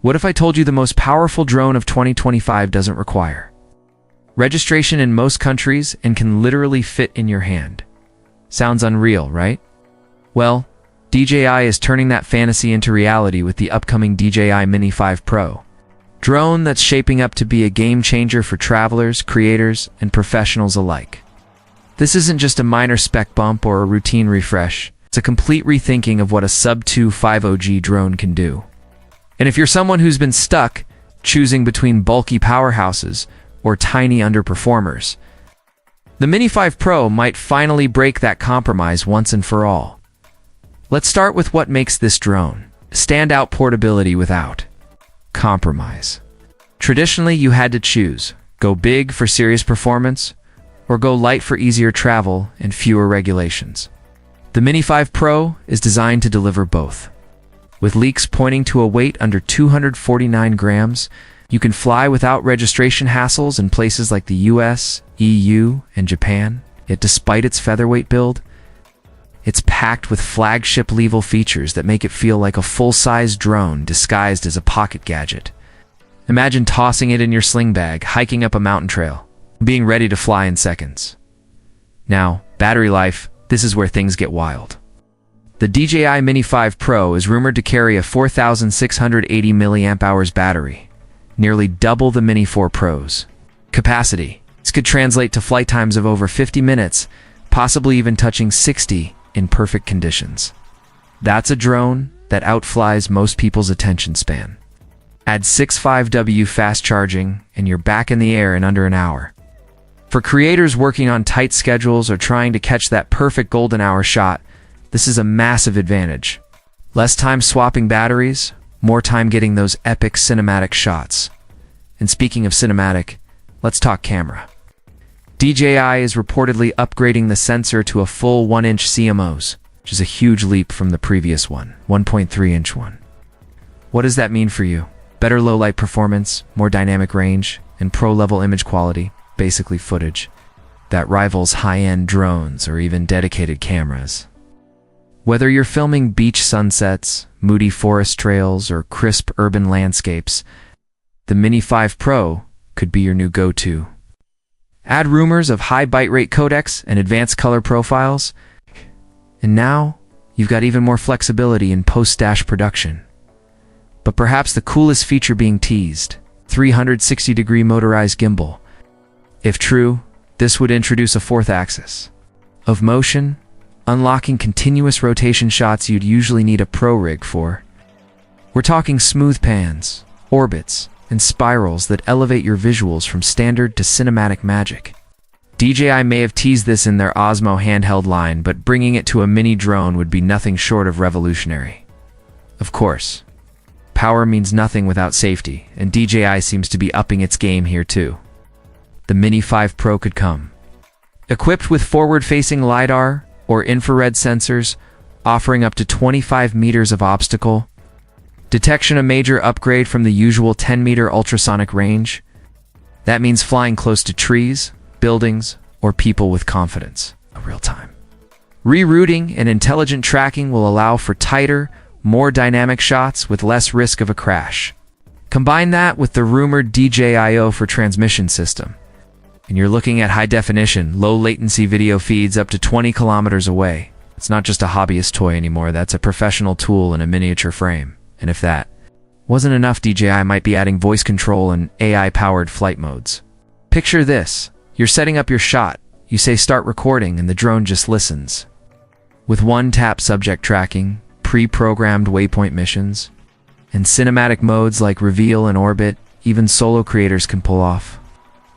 What if I told you the most powerful drone of 2025 doesn't require registration in most countries and can literally fit in your hand? Sounds unreal, right? Well, DJI is turning that fantasy into reality with the upcoming DJI Mini 5 Pro drone that's shaping up to be a game changer for travelers, creators, and professionals alike. This isn't just a minor spec bump or a routine refresh. It's a complete rethinking of what a Sub-250g drone can do. And if you're someone who's been stuck choosing between bulky powerhouses or tiny underperformers, the Mini 5 Pro might finally break that compromise once and for all. Let's start with what makes this drone standout: portability without compromise. Traditionally, you had to choose: go big for serious performance or go light for easier travel and fewer regulations. The Mini 5 Pro is designed to deliver both. With leaks pointing to a weight under 249 grams, you can fly without registration hassles in places like the US, EU, and Japan. Yet despite its featherweight build, it's packed with flagship-level features that make it feel like a full-size drone disguised as a pocket gadget. Imagine tossing it in your sling bag, hiking up a mountain trail, being ready to fly in seconds. Now, battery life, this is where things get wild. The DJI Mini 5 Pro is rumored to carry a 4,680 mAh battery, nearly double the Mini 4 Pro's capacity. This could translate to flight times of over 50 minutes, possibly even touching 60 in perfect conditions. That's a drone that outflies most people's attention span. Add 6.5W fast charging, and you're back in the air in under an hour. For creators working on tight schedules or trying to catch that perfect golden hour shot, this is a massive advantage. Less time swapping batteries, more time getting those epic cinematic shots. And speaking of cinematic, let's talk camera. DJI is reportedly upgrading the sensor to a full 1-inch CMOS, which is a huge leap from the previous 1.3-inch one. What does that mean for you? Better low-light performance, more dynamic range, and pro-level image quality, basically footage that rivals high-end drones or even dedicated cameras. Whether you're filming beach sunsets, moody forest trails, or crisp urban landscapes, the Mini 5 Pro could be your new go-to. Add rumors of high bitrate codecs and advanced color profiles, and now you've got even more flexibility in post-dash production. But perhaps the coolest feature being teased: 360-degree motorized gimbal. If true, this would introduce a fourth axis of motion, unlocking continuous rotation shots you'd usually need a pro rig for. We're talking smooth pans, orbits, and spirals that elevate your visuals from standard to cinematic magic. DJI may have teased this in their Osmo handheld line, but bringing it to a mini drone would be nothing short of revolutionary. Of course, power means nothing without safety, and DJI seems to be upping its game here too. The Mini 5 Pro could come equipped with forward-facing LiDAR or infrared sensors, offering up to 25 meters of obstacle detection, a major upgrade from the usual 10-meter ultrasonic range. That means flying close to trees, buildings, or people with confidence. Real time. Rerouting and intelligent tracking will allow for tighter, more dynamic shots with less risk of a crash. Combine that with the rumored DJI for transmission system, and you're looking at high-definition, low-latency video feeds up to 20 kilometers away. It's not just a hobbyist toy anymore, that's a professional tool in a miniature frame. And if that wasn't enough, DJI might be adding voice control and AI-powered flight modes. Picture this: you're setting up your shot, you say start recording, and the drone just listens. With one-tap subject tracking, pre-programmed waypoint missions, and cinematic modes like reveal and orbit, even solo creators can pull off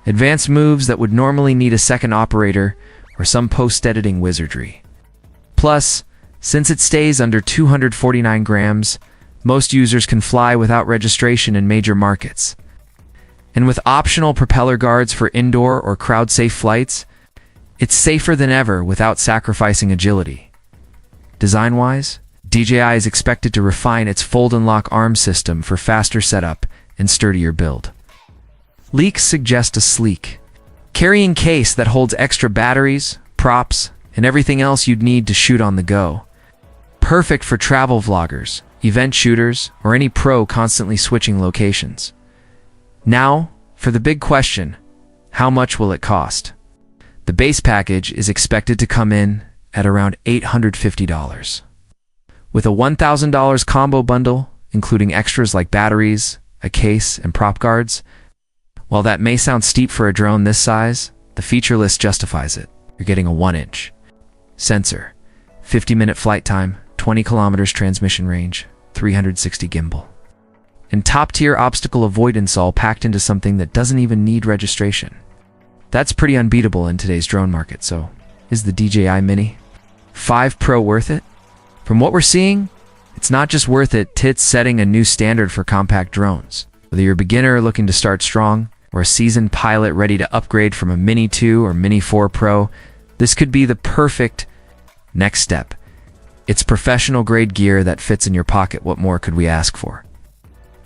advanced moves that would normally need a second operator or some post-editing wizardry. Plus, since it stays under 249 grams, most users can fly without registration in major markets. And with optional propeller guards for indoor or crowd-safe flights, it's safer than ever without sacrificing agility. Design-wise, DJI is expected to refine its fold-and-lock arm system for faster setup and sturdier build. Leaks suggest a sleek carrying case that holds extra batteries, props, and everything else you'd need to shoot on the go. Perfect for travel vloggers, event shooters, or any pro constantly switching locations. Now, for the big question, how much will it cost? The base package is expected to come in at around $850. With a $1,000 combo bundle, including extras like batteries, a case, and prop guards, while that may sound steep for a drone this size, the feature list justifies it. You're getting a 1-inch sensor, 50-minute flight time, 20 kilometers transmission range, 360 gimbal, and top-tier obstacle avoidance all packed into something that doesn't even need registration. That's pretty unbeatable in today's drone market, so is the DJI Mini 5 Pro worth it? From what we're seeing, it's not just worth it, it's setting a new standard for compact drones. Whether you're a beginner looking to start strong, or a seasoned pilot ready to upgrade from a Mini 2 or Mini 4 Pro, this could be the perfect next step. It's professional-grade gear that fits in your pocket. What more could we ask for?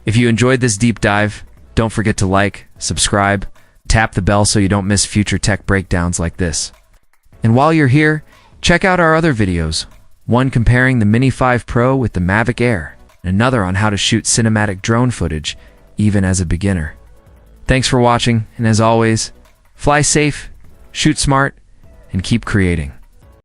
If you enjoyed this deep dive, don't forget to like, subscribe, tap the bell so you don't miss future tech breakdowns like this. And while you're here, check out our other videos, one comparing the Mini 5 Pro with the Mavic Air, and another on how to shoot cinematic drone footage, even as a beginner. Thanks for watching, and as always, fly safe, shoot smart, and keep creating.